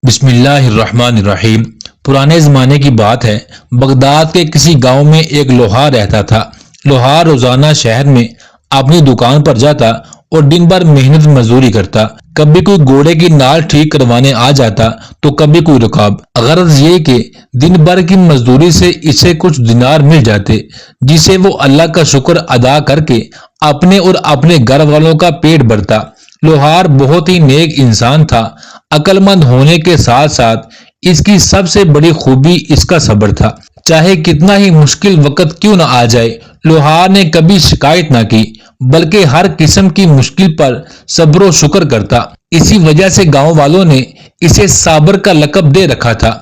بسم اللہ الرحمن الرحیم۔ پرانے زمانے کی بات ہے، بغداد کے کسی گاؤں میں ایک لوہار رہتا تھا۔ لوہار روزانہ شہر میں اپنی دکان پر جاتا اور دن بھر محنت مزدوری کرتا۔ کبھی کوئی گھوڑے کی نال ٹھیک کروانے آ جاتا تو کبھی کوئی رکاب۔ غرض یہ کہ دن بھر کی مزدوری سے اسے کچھ دینار مل جاتے، جسے وہ اللہ کا شکر ادا کر کے اپنے اور اپنے گھر والوں کا پیٹ بھرتا۔ لوہار بہت ہی نیک انسان تھا۔ عقل مند ہونے کے ساتھ ساتھ اس کی سب سے بڑی خوبی اس کا صبر تھا۔ چاہے کتنا ہی مشکل وقت کیوں نہ آ جائے، لوہار نے کبھی شکایت نہ کی، بلکہ ہر قسم کی مشکل پر صبر و شکر کرتا۔ اسی وجہ سے گاؤں والوں نے اسے صابر کا لقب دے رکھا تھا۔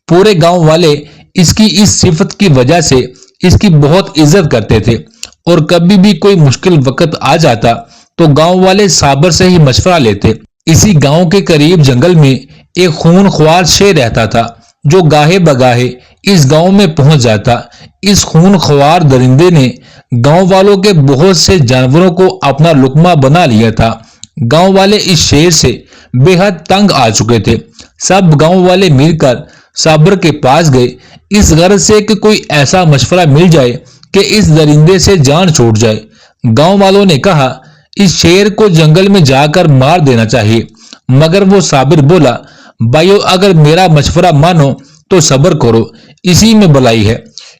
پورے گاؤں والے اس کی اس صفت کی وجہ سے اس کی بہت عزت کرتے تھے، اور کبھی بھی کوئی مشکل وقت آ جاتا تو گاؤں والے صابر سے ہی مشورہ لیتے۔ اسی گاؤں کے قریب جنگل میں ایک خون خوار شیر رہتا تھا، جو گاہے بگاہے اس گاؤں میں پہنچ جاتا۔ اس خون خوار درندے نے گاؤں والوں کے بہت سے جانوروں کو اپنا لقمہ بنا لیا تھا۔ گاؤں والے اس شیر سے بے حد تنگ آ چکے تھے۔ سب گاؤں والے مل کر صابر کے پاس گئے، اس غرض سے کہ کوئی ایسا مشورہ مل جائے کہ اس درندے سے جان چھوٹ جائے۔ گاؤں والوں نے کہا، اس شیر کو جنگل میں جا کر مار دینا چاہیے، مگر وہ صابر بولا، بھائیو اگر میرا مشورہ مانو تو صبر کرو، اسی میں بلائی ہے،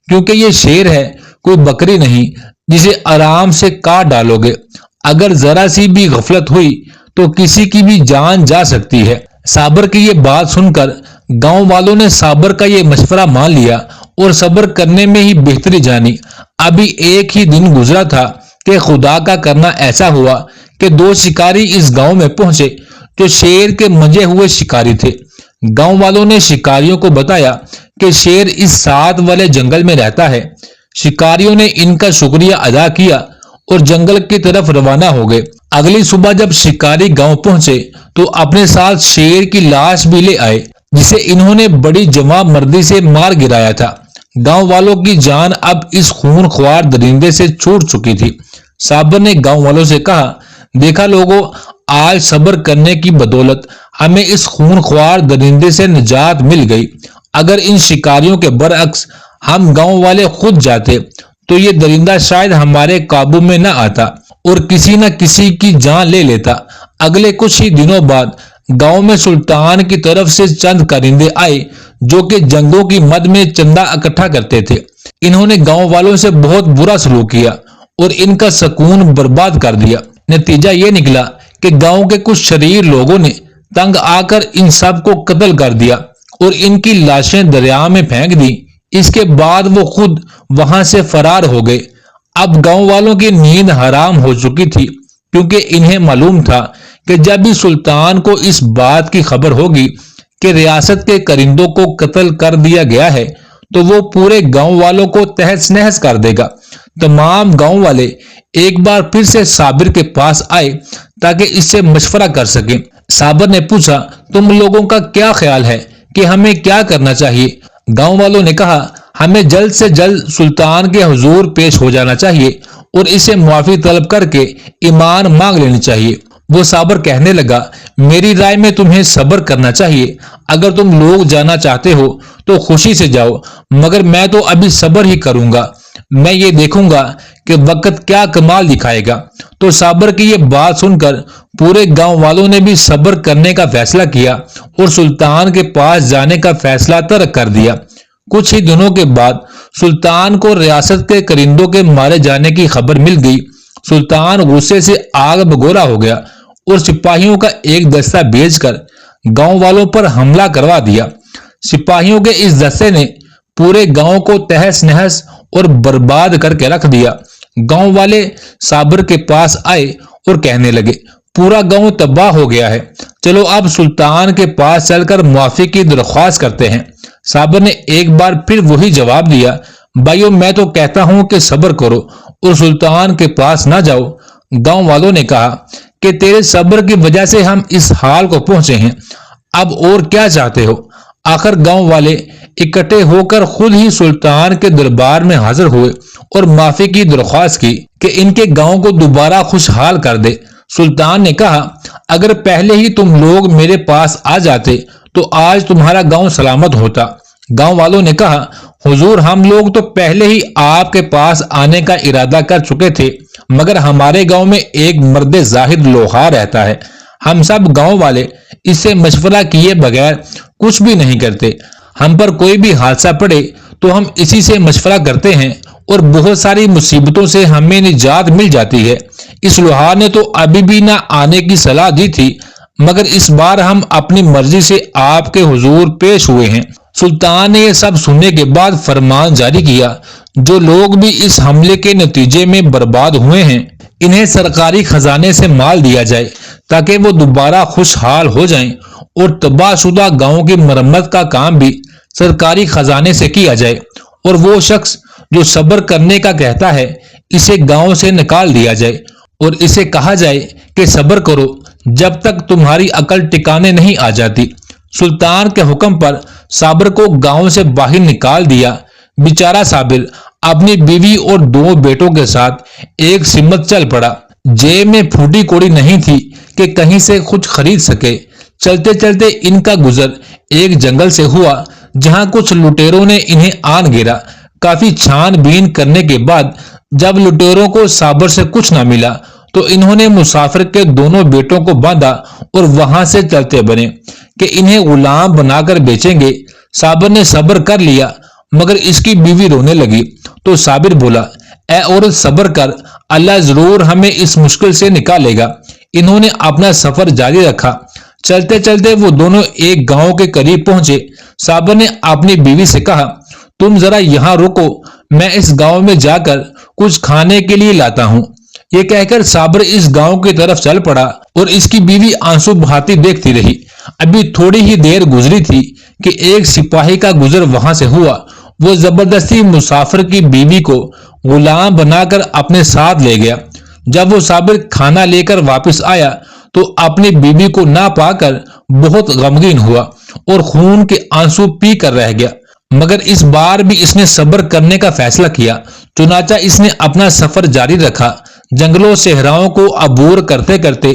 کیونکہ یہ شیر ہے، کوئی بکری نہیں جسے آرام سے کاٹ ڈالو گے۔ اگر ذرا سی بھی غفلت ہوئی تو کسی کی بھی جان جا سکتی ہے۔ صابر کی یہ بات سن کر گاؤں والوں نے صابر کا یہ مشورہ مان لیا اور صبر کرنے میں ہی بہتری جانی۔ ابھی ایک ہی دن گزرا تھا کہ خدا کا کرنا ایسا ہوا کہ دو شکاری اس گاؤں میں پہنچے جو شیر کے منجے ہوئے شکاری تھے۔ گاؤں والوں نے شکاریوں کو بتایا کہ شیر اس ساتھ والے جنگل میں رہتا ہے۔ شکاریوں نے ان کا شکریہ ادا کیا اور جنگل کی طرف روانہ ہو گئے۔ اگلی صبح جب شکاری گاؤں پہنچے تو اپنے ساتھ شیر کی لاش بھی لے آئے، جسے انہوں نے بڑی جواں مردی سے مار گرایا تھا۔ گاؤں والوں کی جان اب اس خون خوار درندے سے چھوٹ چکی تھی۔ صابر نے گاؤں والوں سے کہا، دیکھا لوگوں، آج صبر کرنے کی بدولت ہمیں اس خون خوار درندے سے نجات مل گئی۔ اگر ان شکاریوں کے برعکس ہم گاؤں والے خود جاتے تو یہ درندہ شاید ہمارے قابو میں نہ آتا اور کسی نہ کسی کی جان لے لیتا۔ اگلے کچھ ہی دنوں بعد گاؤں میں سلطان کی طرف سے چند کارندے آئے جو کہ جنگوں کی مد میں چندہ اکٹھا کرتے تھے۔ انہوں نے گاؤں والوں سے بہت برا سلوک کیا اور ان کا سکون برباد کر دیا۔ نتیجہ یہ نکلا کہ گاؤں کے کچھ شریر لوگوں نے تنگ آ کر ان سب کو قتل کر دیا اور ان کی لاشیں دریا میں پھینک دی۔ اس کے بعد وہ خود وہاں سے فرار ہو گئے۔ اب گاؤں والوں کی نیند حرام ہو چکی تھی، کیونکہ انہیں معلوم تھا کہ جب بھی سلطان کو اس بات کی خبر ہوگی کہ ریاست کے کرندوں کو قتل کر دیا گیا ہے تو وہ پورے گاؤں والوں کو تہس نہس کر دے گا۔ تمام گاؤں والے ایک بار پھر سے صابر کے پاس آئے تاکہ اس سے مشورہ کر سکیں۔ صابر نے پوچھا، تم لوگوں کا کیا خیال ہے کہ ہمیں کیا کرنا چاہیے؟ گاؤں والوں نے کہا، ہمیں جلد سے جلد سلطان کے حضور پیش ہو جانا چاہیے اور اسے معافی طلب کر کے ایمان مانگ لینی چاہیے۔ وہ صابر کہنے لگا، میری رائے میں تمہیں صبر کرنا چاہیے۔ اگر تم لوگ جانا چاہتے ہو تو خوشی سے جاؤ، مگر میں تو ابھی صبر ہی کروں گا، میں یہ دیکھوں گا کہ وقت کیا کمال دکھائے گا۔ تو صابر کی یہ بات سن کر پورے گاؤں والوں نے بھی صبر کرنے کا فیصلہ کیا اور سلطان کے پاس جانے کا فیصلہ ترک کر دیا۔ کچھ ہی دنوں کے بعد سلطان کو ریاست کے کرندوں کے مارے جانے کی خبر مل گئی۔ سلطان غصے سے آگ بگولا ہو گیا اور سپاہیوں کا ایک دستہ بھیج کر گاؤں والوں پر حملہ کروا دیا۔ سپاہیوں کے اس دستے نے پورے گاؤں کو تہس نہس اور برباد کر کے رکھ دیا۔ گاؤں والے صابر کے پاس آئے اور کہنے لگے، پورا گاؤں تباہ ہو گیا ہے، چلو اب سلطان کے پاس چل کر معافی کی درخواست کرتے ہیں۔ صابر نے ایک بار پھر وہی جواب دیا، بھائیو میں تو کہتا ہوں کہ صبر کرو اور سلطان کے پاس نہ جاؤ۔ گاؤں والوں نے کہا کہ تیرے صبر کی وجہ سے ہم اس حال کو پہنچے ہیں، اب اور کیا چاہتے ہو؟ آخر گاؤں والے اکٹھے ہو کر خود ہی سلطان کے دربار میں حاضر ہوئے اور معافی کی درخواست کی کہ ان کے گاؤں کو دوبارہ خوشحال کر دے۔ سلطان نے کہا، اگر پہلے ہی تم لوگ میرے پاس آ جاتے تو آج تمہارا گاؤں سلامت ہوتا۔ گاؤں والوں نے کہا، حضور ہم لوگ تو پہلے ہی آپ کے پاس آنے کا ارادہ کر چکے تھے، مگر ہمارے گاؤں میں ایک مرد زاہد لوہار رہتا ہے۔ ہم سب گاؤں والے اس سے مشورہ کیے بغیر کچھ بھی نہیں کرتے۔ ہم پر کوئی بھی حادثہ پڑے تو ہم اسی سے مشورہ کرتے ہیں اور بہت ساری مصیبتوں سے ہمیں نجات مل جاتی ہے۔ اس لوہار نے تو ابھی بھی نہ آنے کی صلاح دی تھی، مگر اس بار ہم اپنی مرضی سے آپ کے حضور پیش ہوئے ہیں۔ سلطان نے یہ سب سننے کے بعد فرمان جاری کیا، جو لوگ بھی اس حملے کے نتیجے میں برباد ہوئے ہیں انہیں سرکاری خزانے سے مال دیا جائے تاکہ وہ دوبارہ خوشحال ہو جائیں، اور تباہ شدہ گاؤں کی مرمت کا کام بھی سرکاری خزانے سے کیا جائے، اور وہ شخص جو صبر کرنے کا کہتا ہے اسے گاؤں سے نکال دیا جائے اور اسے کہا جائے کہ صبر کرو جب تک تمہاری عقل ٹکانے نہیں آ جاتی۔ سلطان کے حکم پر صابر کو گاؤں سے باہر نکال دیا۔ بیچارہ صابر اپنی بیوی اور 2 بیٹوں کے ساتھ ایک سمت چل پڑا۔ جیب میں پھوٹی کوڑی نہیں تھی کہ کہیں سے کچھ خرید سکے۔ چلتے چلتے ان کا گزر ایک جنگل سے ہوا جہاں کچھ لٹیروں نے انہیں آن گھیرا۔ کافی چھان بین کرنے کے بعد جب لٹیروں کو صابر سے کچھ نہ ملا تو انہوں نے مسافر کے دونوں بیٹوں کو باندھا اور وہاں سے چلتے بنے کہ انہیں غلام بنا کر بیچیں گے۔ صابر نے صبر کر لیا مگر اس کی بیوی رونے لگی تو صابر بولا، اے عورت صبر کر، اللہ ضرور ہمیں اس مشکل سے نکالے گا۔ انہوں نے اپنا سفر جاری رکھا۔ چلتے چلتے وہ دونوں ایک گاؤں کے قریب پہنچے۔ صابر نے اپنی بیوی سے کہا، تم ذرا یہاں رکو، میں اس گاؤں میں جا کر کچھ کھانے کے لیے لاتا ہوں۔ یہ کہہ کر صابر اس گاؤں کی طرف چل پڑا اور اس کی بیوی آنسو بہاتی دیکھتی رہی۔ ابھی تھوڑی ہی دیر گزری تھی کہ ایک سپاہی کا گزر وہاں سے ہوا۔ وہ زبردستی مسافر کی بیوی کو غلام بنا کر اپنے ساتھ لے گیا۔ جب وہ صابر کھانا لے کر واپس آیا تو اپنی بیوی کو نہ پا کر بہت غمگین ہوا اور خون کے آنسو پی کر رہ گیا، مگر اس بار بھی اس نے صبر کرنے کا فیصلہ کیا۔ چنانچہ اس نے اپنا سفر جاری رکھا۔ جنگلوں صحراؤں کو عبور کرتے کرتے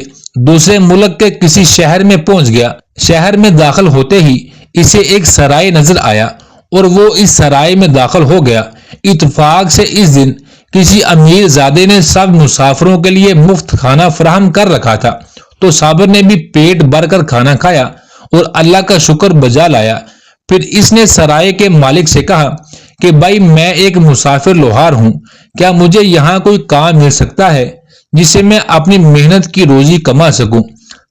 دوسرے ملک کے کسی شہر میں پہنچ گیا۔ شہر میں داخل ہوتے ہی اسے ایک سرائے نظر آیا اور وہ اس سرائے میں داخل ہو گیا۔ اتفاق سے اس دن کسی امیر زادے نے سب مسافروں کے لیے مفت کھانا فراہم کر رکھا تھا، تو صابر نے بھی پیٹ بھر کر کھانا کھایا اور اللہ کا شکر بجا لایا۔ پھر اس نے سرائے کے مالک سے کہا کہ بھائی میں ایک مسافر لوہار ہوں، کیا مجھے یہاں کوئی کام مل سکتا ہے جس سے میں اپنی محنت کی روزی کما سکوں؟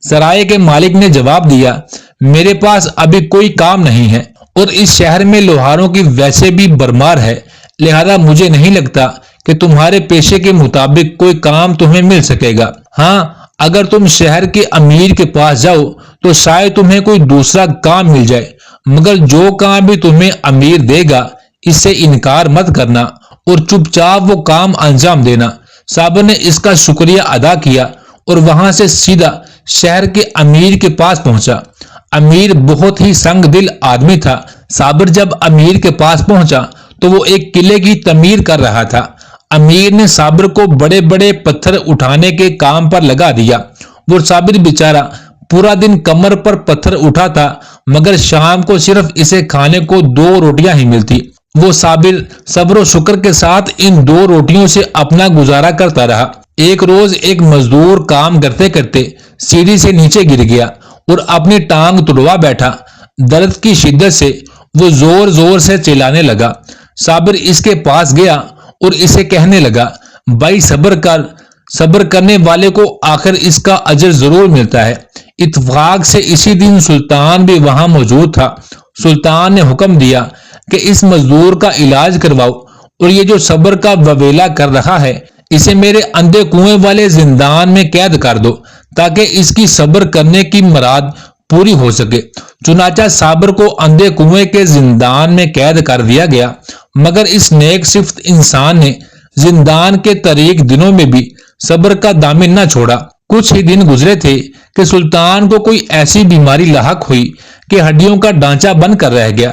سرائے کے مالک نے جواب دیا، میرے پاس ابھی کوئی کام نہیں ہے اور اس شہر میں لوہاروں کی ویسے بھی برمار ہے، لہذا مجھے نہیں لگتا کہ تمہارے پیشے کے مطابق کوئی کام تمہیں مل سکے گا۔ ہاں، اگر تم شہر کے امیر کے پاس جاؤ تو شاید تمہیں کوئی دوسرا کام مل جائے، مگر جو کام بھی تمہیں امیر دے گا اس سے انکار مت کرنا اور چپ چاپ وہ کام انجام دینا۔ صابر نے اس کا شکریہ ادا کیا اور وہاں سے سیدھا شہر کے امیر کے پاس پہنچا۔ امیر بہت ہی سنگ دل آدمی تھا۔ صابر جب امیر کے پاس پہنچا تو وہ ایک قلعے کی تعمیر کر رہا تھا۔ امیر نے صابر کو بڑے بڑے پتھر اٹھانے کے کام پر لگا دیا۔ وہ صابر بیچارہ پورا دن کمر پر پتھر اٹھاتا، مگر شام کو صرف اسے کھانے کو 2 روٹیاں ہی ملتی۔ وہ صابر صبر و شکر کے ساتھ ان 2 روٹیوں سے اپنا گزارا کرتا رہا۔ ایک روز ایک مزدور کام کرتے کرتے سیڑھی سے نیچے گر گیا اور اپنی ٹانگ توڑوا بیٹھا۔ درد کی شدت سے وہ زور زور سے چلانے لگا۔ صابر اس کے پاس گیا اور اسے کہنے لگا، بھائی صبر کر، صبر کرنے والے کو آخر اس کا اجر ضرور ملتا ہے۔ اتفاق سے اسی دن سلطان بھی وہاں موجود تھا۔ سلطان نے حکم دیا کہ اس مزدور کا علاج کرواؤ اور یہ جو صبر کا وویلا کر رہا ہے اسے میرے اندھے کنویں والے زندان میں قید کر دو تاکہ اس کی صبر کرنے کی مراد پوری ہو سکے۔ چنانچہ صابر کو اندھے کنویں کے زندان میں قید کر دیا گیا، مگر اس نیک صفت انسان نے زندان کے طریق دنوں میں بھی صبر کا دامن نہ چھوڑا۔ کچھ ہی دن گزرے تھے کہ سلطان کو کوئی ایسی بیماری لاحق ہوئی کہ ہڈیوں کا ڈھانچہ بن کر رہ گیا